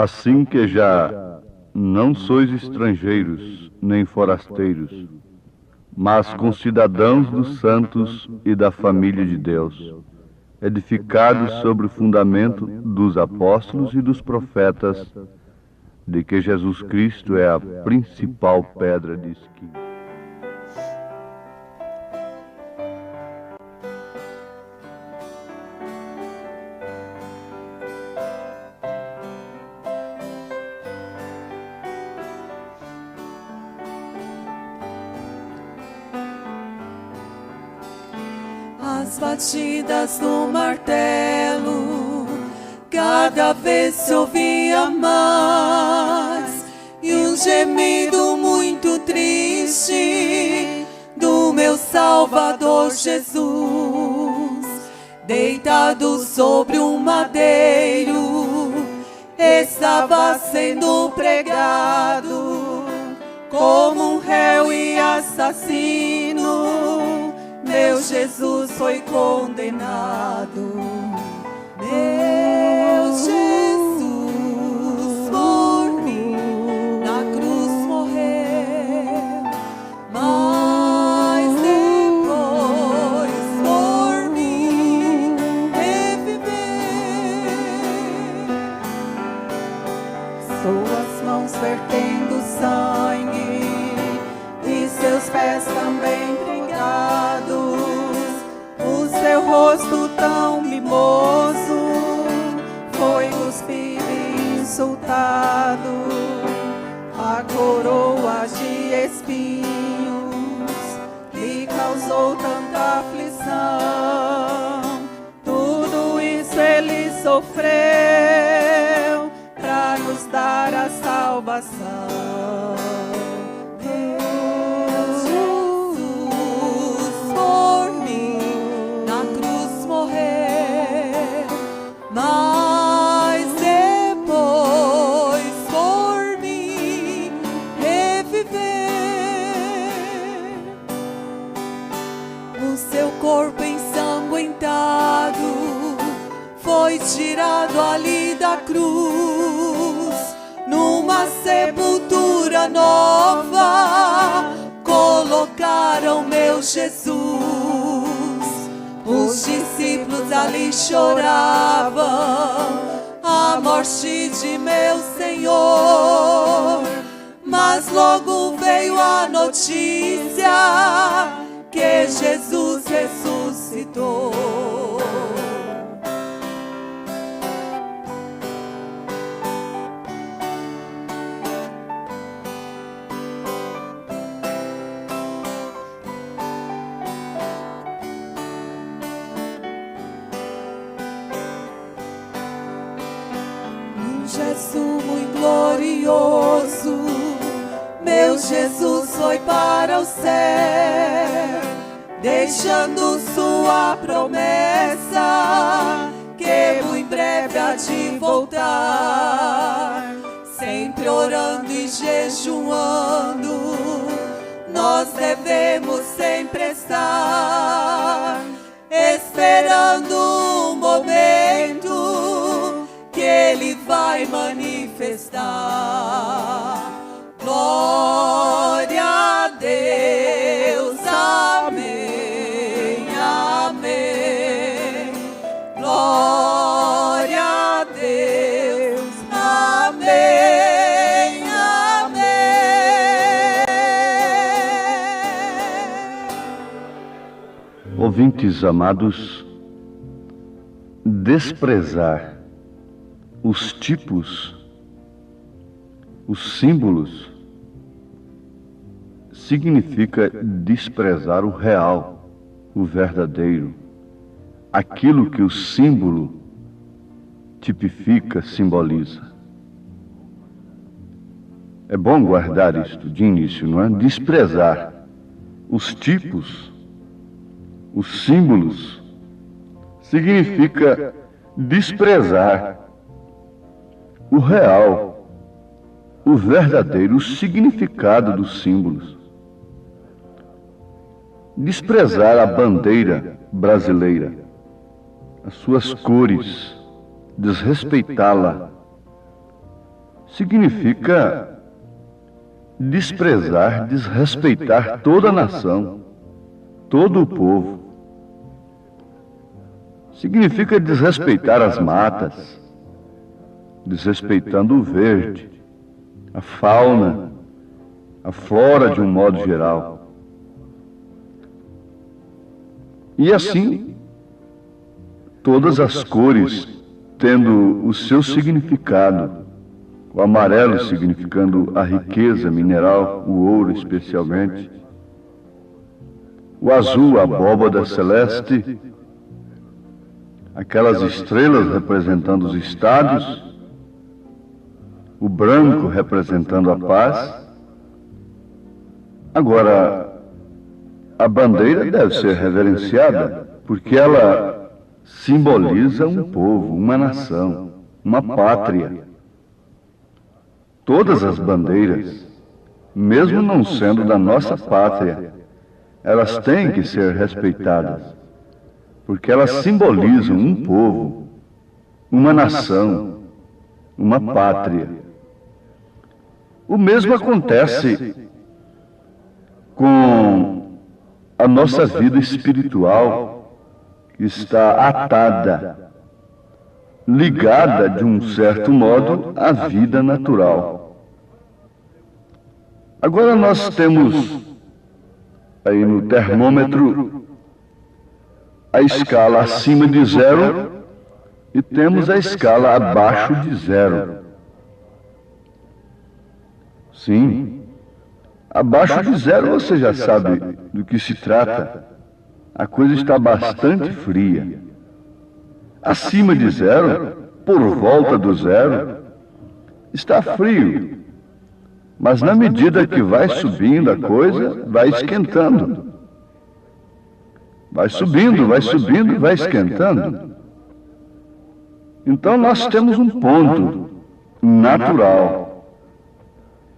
Assim que já não sois estrangeiros nem forasteiros, mas concidadãos dos santos e da família de Deus, edificados sobre o fundamento dos apóstolos e dos profetas, de que Jesus Cristo é a principal pedra de esquina. As batidas do martelo cada vez se ouvia mais, e um gemido muito triste do meu Salvador Jesus, deitado sobre um madeiro, estava sendo pregado como um réu e assassino. Meu Jesus foi condenado. Meu Jesus por mim na cruz morreu, mas depois por mim reviveu. Suas mãos vertendo sangue e seus pés também pregados, o seu rosto tão mimoso foi cuspido e insultado, a coroa de espinhos lhe causou tanta aflição. Tudo isso ele sofreu para nos dar a salvação. Mas depois por mim reviver. O seu corpo ensanguentado foi tirado ali da cruz, numa sepultura nova colocaram meu Jesus. Os discípulos ali choravam a morte de meu Senhor, mas logo veio a notícia que Jesus ressuscitou. Jesus muito glorioso, meu Jesus foi para o céu, deixando sua promessa que muito breve há de voltar. Sempre orando e jejuando, nós devemos sempre estar esperando o momento que ele vai manifestar. Glória a Deus, amém, amém. Glória a Deus, amém, amém. Ouvintes amados, desprezar os tipos, os símbolos, significa desprezar o real, o verdadeiro, aquilo que o símbolo tipifica, simboliza. É bom guardar isto de início, não é? Desprezar os tipos, os símbolos, significa desprezar o real, o verdadeiro, o significado dos símbolos. Desprezar a bandeira brasileira, as suas cores, desrespeitá-la, significa desprezar, desrespeitar toda a nação, todo o povo. Significa desrespeitar as matas, desrespeitando o verde, a fauna, a flora de um modo geral. E assim, todas as cores tendo o seu significado, o amarelo significando a riqueza mineral, o ouro especialmente, o azul, a abóbada celeste, aquelas estrelas representando os estados, o branco representando a paz. Agora, a bandeira deve ser reverenciada, porque ela simboliza um povo, uma nação, uma pátria. Todas as bandeiras, mesmo não sendo da nossa pátria, elas têm que ser respeitadas, porque elas simbolizam um povo, uma nação, uma pátria. O mesmo acontece com a nossa vida espiritual, que está atada, ligada de um certo modo à vida natural. Agora nós temos aí no termômetro a escala acima de 0 e temos a escala abaixo de 0. Sim, abaixo de 0 você já sabe do que se trata. A coisa está bastante fria. Acima de 0, por volta do 0, está frio. Mas na medida que vai subindo a coisa, vai esquentando. Vai subindo, vai subindo, vai esquentando. Então nós temos um ponto natural.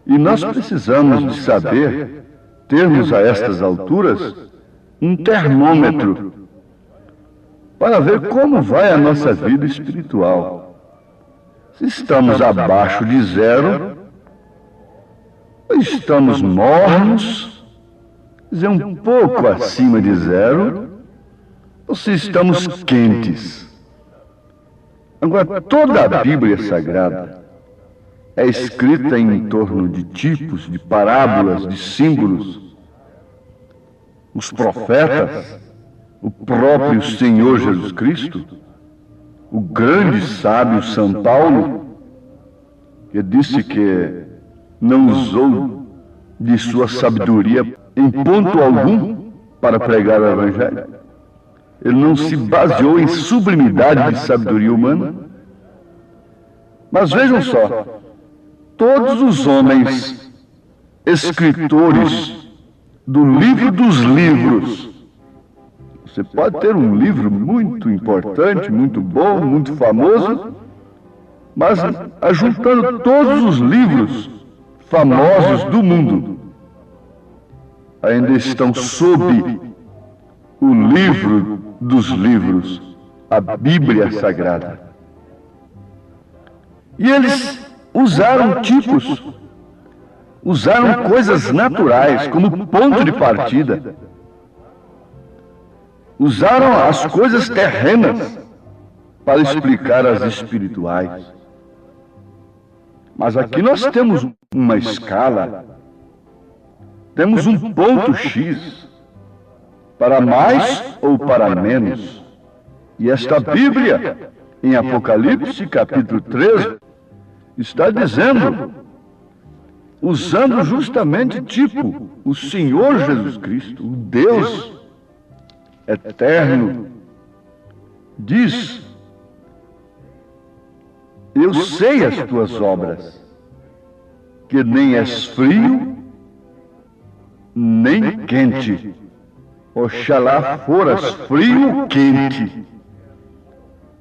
E nós precisamos de saber, termos a estas alturas, um termômetro, para ver como vai a nossa vida espiritual. Se estamos abaixo de 0, ou estamos mornos, quer dizer, um pouco acima de 0, ou se estamos quentes. Agora, toda a Bíblia Sagrada é escrita em torno de tipos, de parábolas, de símbolos. Os profetas, o próprio Senhor Jesus Cristo, o grande sábio São Paulo, que disse que não usou de sua sabedoria em ponto algum para pregar o Evangelho. Ele não se baseou em sublimidade de sabedoria humana. Mas vejam só, todos os homens escritores do livro dos livros. Você pode ter um livro muito importante, muito bom, muito famoso, mas ajuntando todos os livros famosos do mundo, ainda estão sob o livro dos livros, a Bíblia Sagrada. E eles usaram tipos, usaram coisas naturais como ponto de partida. Usaram as coisas terrenas para explicar as espirituais. Mas aqui nós temos uma escala, temos um ponto X, para mais ou para menos. E esta Bíblia, em Apocalipse capítulo 13, está dizendo, usando justamente tipo, o Senhor Jesus Cristo, o Deus eterno, diz: eu sei as tuas obras, que nem és frio, nem quente. Oxalá foras frio ou quente.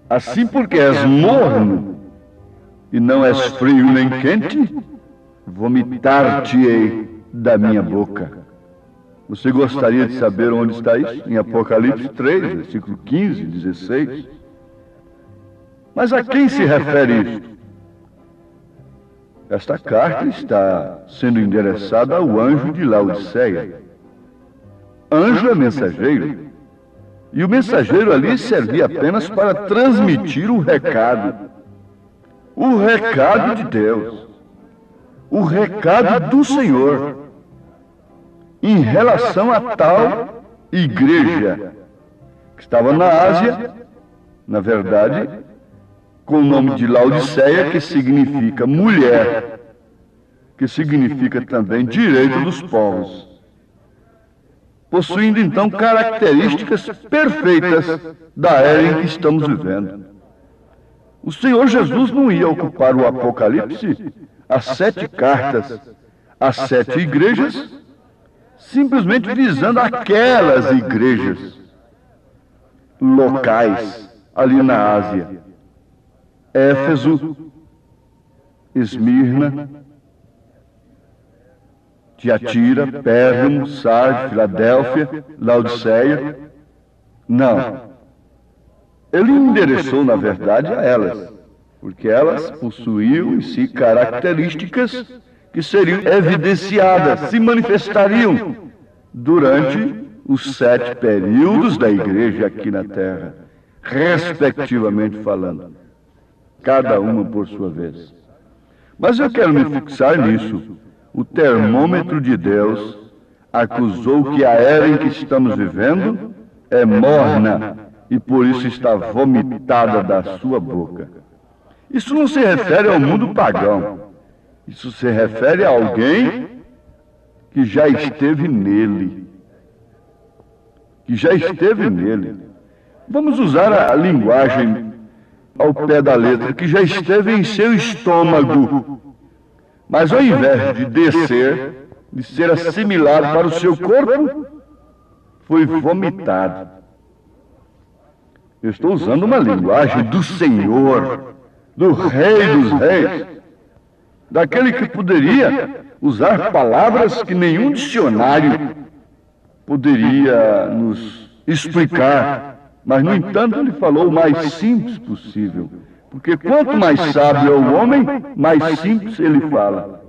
Assim, porque és morno e não és frio nem quente, vomitar-te-ei da minha boca. Você gostaria de saber onde está isso? Em Apocalipse 3, versículo 15, 16. Mas a quem se refere isso? Esta carta está sendo endereçada ao anjo de Laodiceia. Anjo é mensageiro. E o mensageiro ali servia apenas para transmitir o recado. O recado de Deus. O recado do Senhor. Em relação a tal igreja que estava na Ásia, na verdade, com o nome de Laodiceia, que significa mulher, que significa também direito dos povos, possuindo então características perfeitas da era em que estamos vivendo. O Senhor Jesus não ia ocupar o Apocalipse, as 7 cartas, as 7 igrejas, simplesmente visando aquelas igrejas locais ali na Ásia. Éfeso, Esmirna, Tiatira, Pérgamo, Sardes, Filadélfia, Laodiceia. Não. Ele endereçou, na verdade, a elas, porque elas possuíam em si características que seriam evidenciadas, se manifestariam durante os 7 períodos da igreja aqui na Terra, respectivamente falando, cada uma por sua vez. Mas eu quero me fixar nisso. O termômetro de Deus acusou que a era em que estamos vivendo é morna e por isso está vomitada da sua boca. Isso não se refere ao mundo pagão. Isso se refere a alguém que já esteve nele. Que já esteve nele. Vamos usar a linguagem ao pé da letra, que já esteve em seu estômago. Mas ao invés de descer, de ser assimilado para o seu corpo, foi vomitado. Eu estou usando uma linguagem do Senhor, do Rei dos Reis, daquele que poderia usar palavras que nenhum dicionário poderia nos explicar. Mas, no entanto, ele falou o mais simples possível. Porque quanto mais sábio é o homem, mais simples ele fala.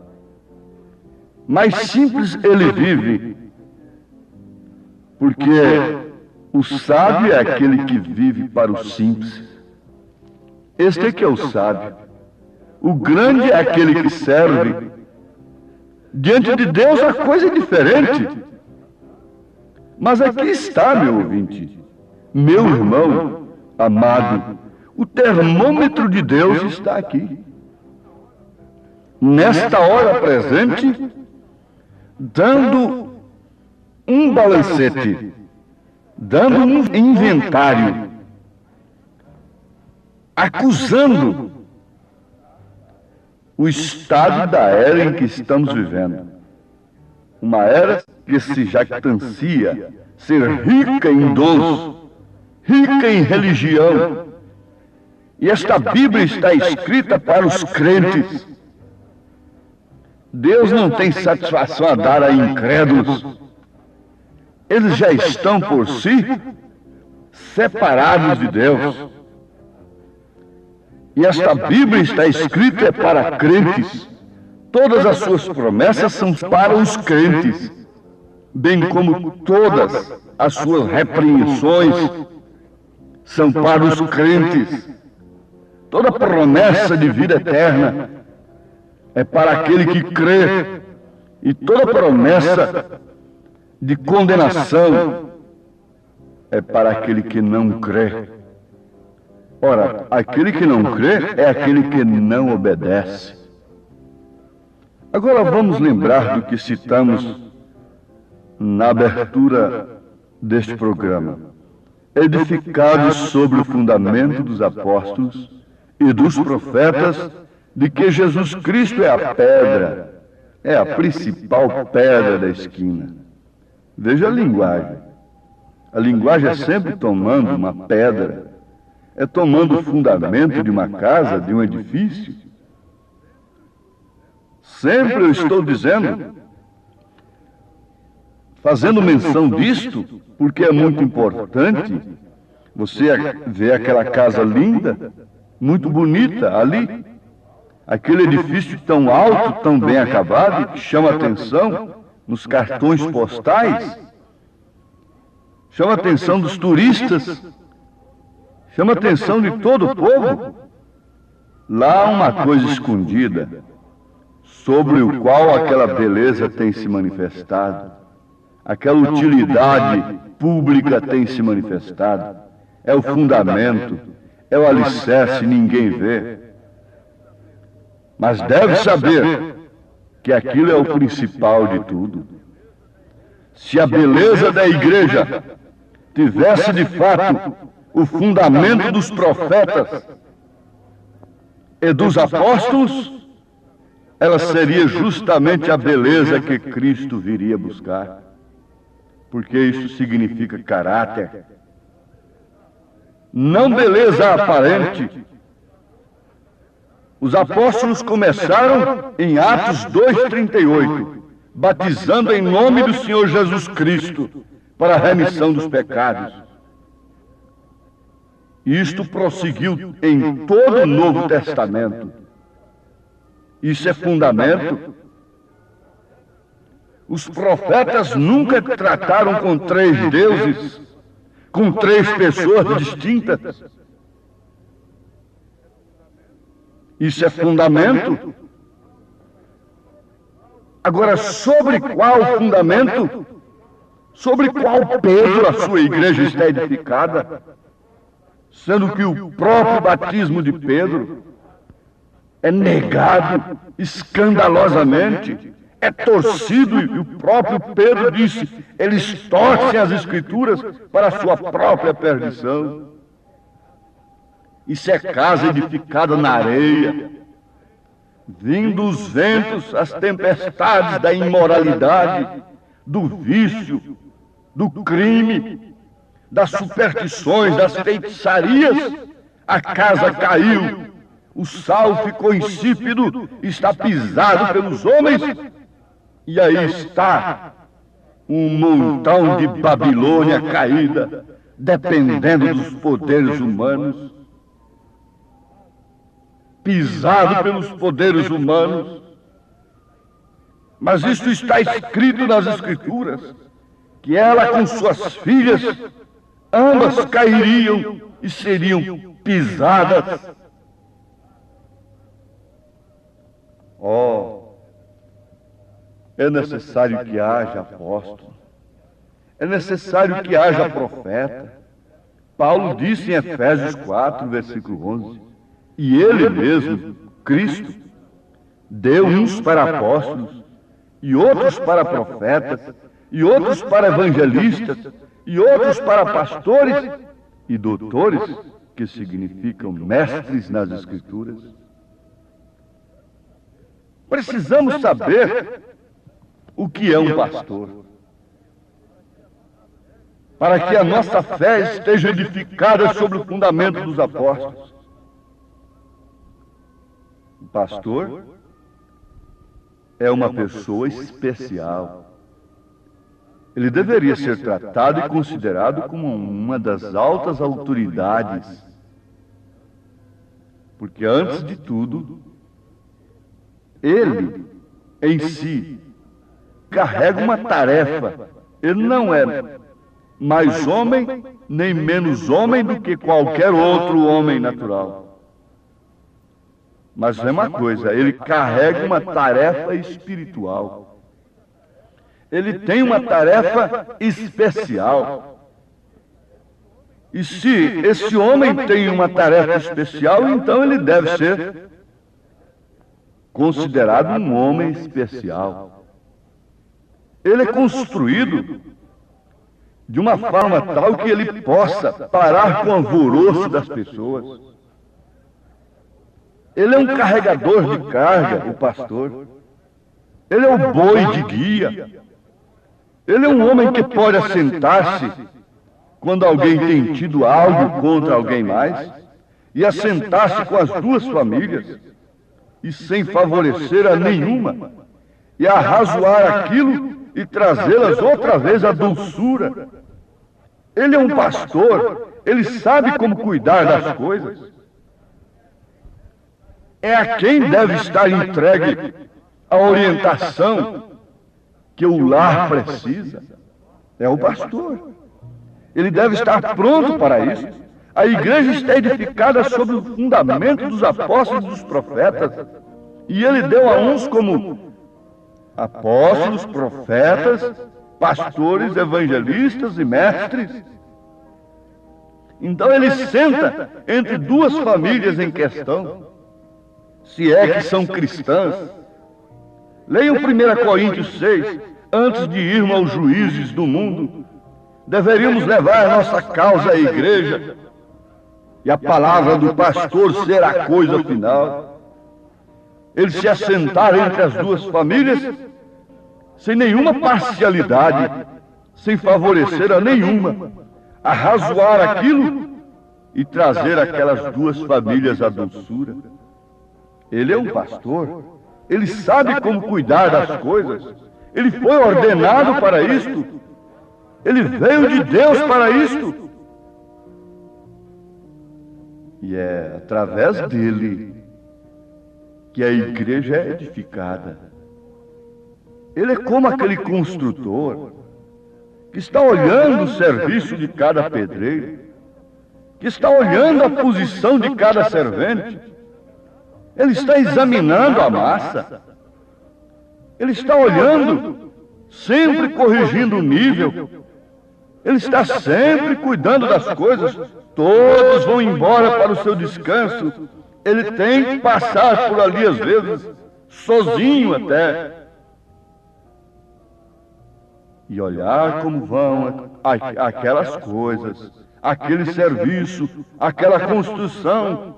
Mais simples ele vive. Porque o sábio é aquele que vive para o simples. Este é que é o sábio. O grande é aquele que serve. Diante de Deus a coisa é diferente. Mas aqui está, meu ouvinte, meu irmão amado, o termômetro de Deus está aqui. Nesta hora presente, dando um balancete, dando um inventário, acusando o estado da era em que estamos vivendo. Uma era que se jactancia ser rica em dons, rica em religião. E esta Bíblia está escrita para os crentes. Deus não tem satisfação a dar a incrédulos. Eles já estão por si separados de Deus. E esta Bíblia está escrita para crentes. Todas as suas promessas são para os crentes, bem como todas as suas repreensões são para os crentes. Toda promessa de vida eterna é para aquele que crê, e toda promessa de condenação é para aquele que não crê. Ora, aquele que não crê é aquele que não obedece. Agora vamos lembrar do que citamos na abertura deste programa. Edificados sobre o fundamento dos apóstolos e dos profetas, de que Jesus Cristo é a pedra, é a principal pedra da esquina. Veja a linguagem. A linguagem é sempre tomando uma pedra, é tomando o fundamento de uma casa, de um edifício. Sempre eu estou dizendo, fazendo menção disto, porque é muito importante. Você vê aquela casa linda, muito bonita ali, Aquele edifício tão alto, tão bem acabado, que chama atenção nos cartões postais, chama a atenção dos turistas, chama a atenção de todo o povo. Lá há uma coisa escondida, sobre o qual aquela beleza tem se manifestado, aquela utilidade pública tem se manifestado. É o fundamento, é o alicerce, ninguém vê. Mas deve saber que aquilo é o principal de tudo. Se a beleza da igreja tivesse de fato o fundamento dos profetas e dos apóstolos, ela seria justamente a beleza que Cristo viria buscar. Porque isso significa caráter. Não beleza aparente. Os apóstolos começaram em Atos 2:38, batizando em nome do Senhor Jesus Cristo para a remissão dos pecados. Isto prosseguiu em todo o Novo Testamento. Isso é fundamento. Os profetas nunca trataram com três deuses, com três pessoas distintas. Isso é fundamento. Agora, sobre qual fundamento? Sobre qual Pedro a sua igreja está edificada? Sendo que o próprio batismo de Pedro é negado escandalosamente, é torcido, e o próprio Pedro disse, eles torcem as Escrituras para a sua própria perdição. Isso é casa edificada na areia, vindo os ventos, as tempestades da imoralidade, do vício, do crime, das superstições, das feitiçarias, a casa caiu, o sal ficou insípido, está pisado pelos homens, e aí está um montão de Babilônia caída, dependendo dos poderes humanos, pisado pelos poderes humanos. Mas isso está escrito nas Escrituras, que ela com suas filhas, ambas cairiam e seriam pisadas. É necessário que haja apóstolo, é necessário que haja profeta. Paulo disse em Efésios 4, versículo 11, e ele mesmo, Cristo, deu uns para apóstolos, e outros para profetas, e outros para evangelistas, e outros para pastores e doutores, que significam mestres nas Escrituras. Precisamos saber o que é um pastor, para que a nossa fé esteja edificada sobre o fundamento dos apóstolos. O pastor é uma pessoa especial. Ele deveria ser tratado e considerado como uma das altas autoridades, porque antes de tudo, ele em si carrega uma tarefa. Ele não é mais homem nem menos homem do que qualquer outro homem natural. Mas é uma coisa, ele carrega uma tarefa espiritual. Ele tem uma tarefa especial. E se esse homem tem uma tarefa especial, então ele deve ser considerado um homem especial. Ele é construído de uma forma tal que ele possa parar com o alvoroço das pessoas. Ele é um carregador de carga, o pastor. Ele é o boi de guia. Ele é um homem que pode assentar-se quando alguém tem tido algo contra alguém mais, e assentar-se com as duas famílias, e sem favorecer a nenhuma, e arrazoar aquilo e trazê-las outra vez à dulçura. Ele é um pastor, ele sabe como cuidar das coisas. é a quem deve estar entregue a orientação que o lar precisa. É o pastor. Ele deve estar pronto para isso. A igreja está edificada sobre o fundamento dos apóstolos e dos profetas. E ele deu a uns como apóstolos, profetas, pastores, evangelistas e mestres. Então ele senta entre duas famílias em questão, se é que são cristãs. Leiam 1 Coríntios 6, antes de irmos aos juízes do mundo, deveríamos levar a nossa causa à igreja, e a palavra do pastor ser a coisa final. Eles se assentaram entre as duas famílias, sem nenhuma parcialidade, sem favorecer a nenhuma, arrazoar aquilo e trazer aquelas duas famílias à doçura. Ele é um pastor, ele sabe como cuidar das coisas, ele foi ordenado para isto, ele veio de Deus para isto. E é através dele que a igreja é edificada. Ele é como aquele construtor que está olhando o serviço de cada pedreiro, que está olhando a posição de cada servente. Ele está examinando a massa. Ele está olhando, sempre corrigindo o nível. Ele está sempre cuidando das coisas. Todos vão embora para o seu descanso. Ele tem que passar por ali às vezes, sozinho até, e olhar como vão aquelas coisas, aquele serviço, aquela construção.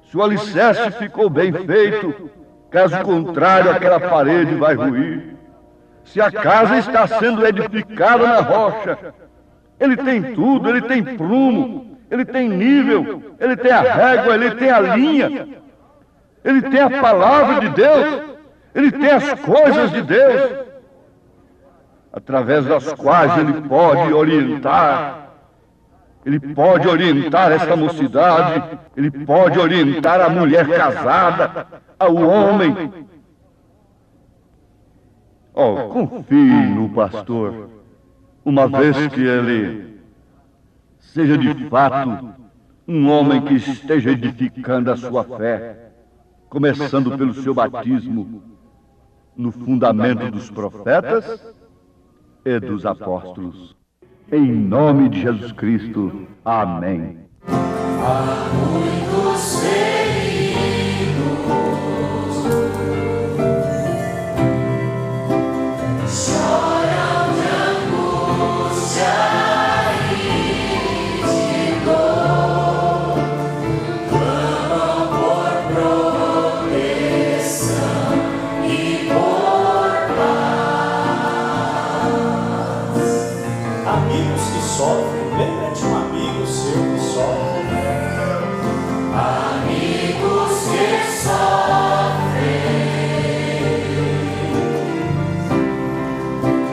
Se o alicerce ficou bem feito, caso contrário, aquela parede vai ruir. Se a casa está sendo edificada na rocha, ele tem tudo, ele tem prumo, ele tem nível, ele tem a régua, ele tem a linha, ele tem a palavra de Deus, ele tem as coisas de Deus, através das quais ele pode orientar. Ele pode orientar essa mocidade, ele pode orientar a mulher casada, ao homem. Oh, confie no pastor, uma vez que ele seja de fato um homem que esteja edificando a sua fé, começando pelo seu batismo no fundamento dos profetas e dos apóstolos. Em nome de Jesus Cristo. Amém. Há muitos feridos, choram de angústia e de dor, clamam por proteção e por paz. Amigos que sofrem, lembra de um amigo seu que sofre? Amigos que sofrem,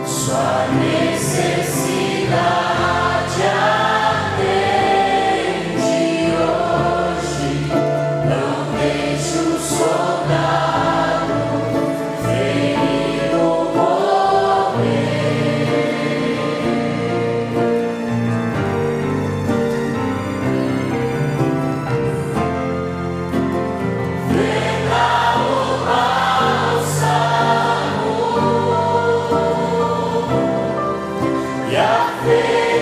sua necessidade atende hoje. Não deixe o soldado ferido morrer. E a fé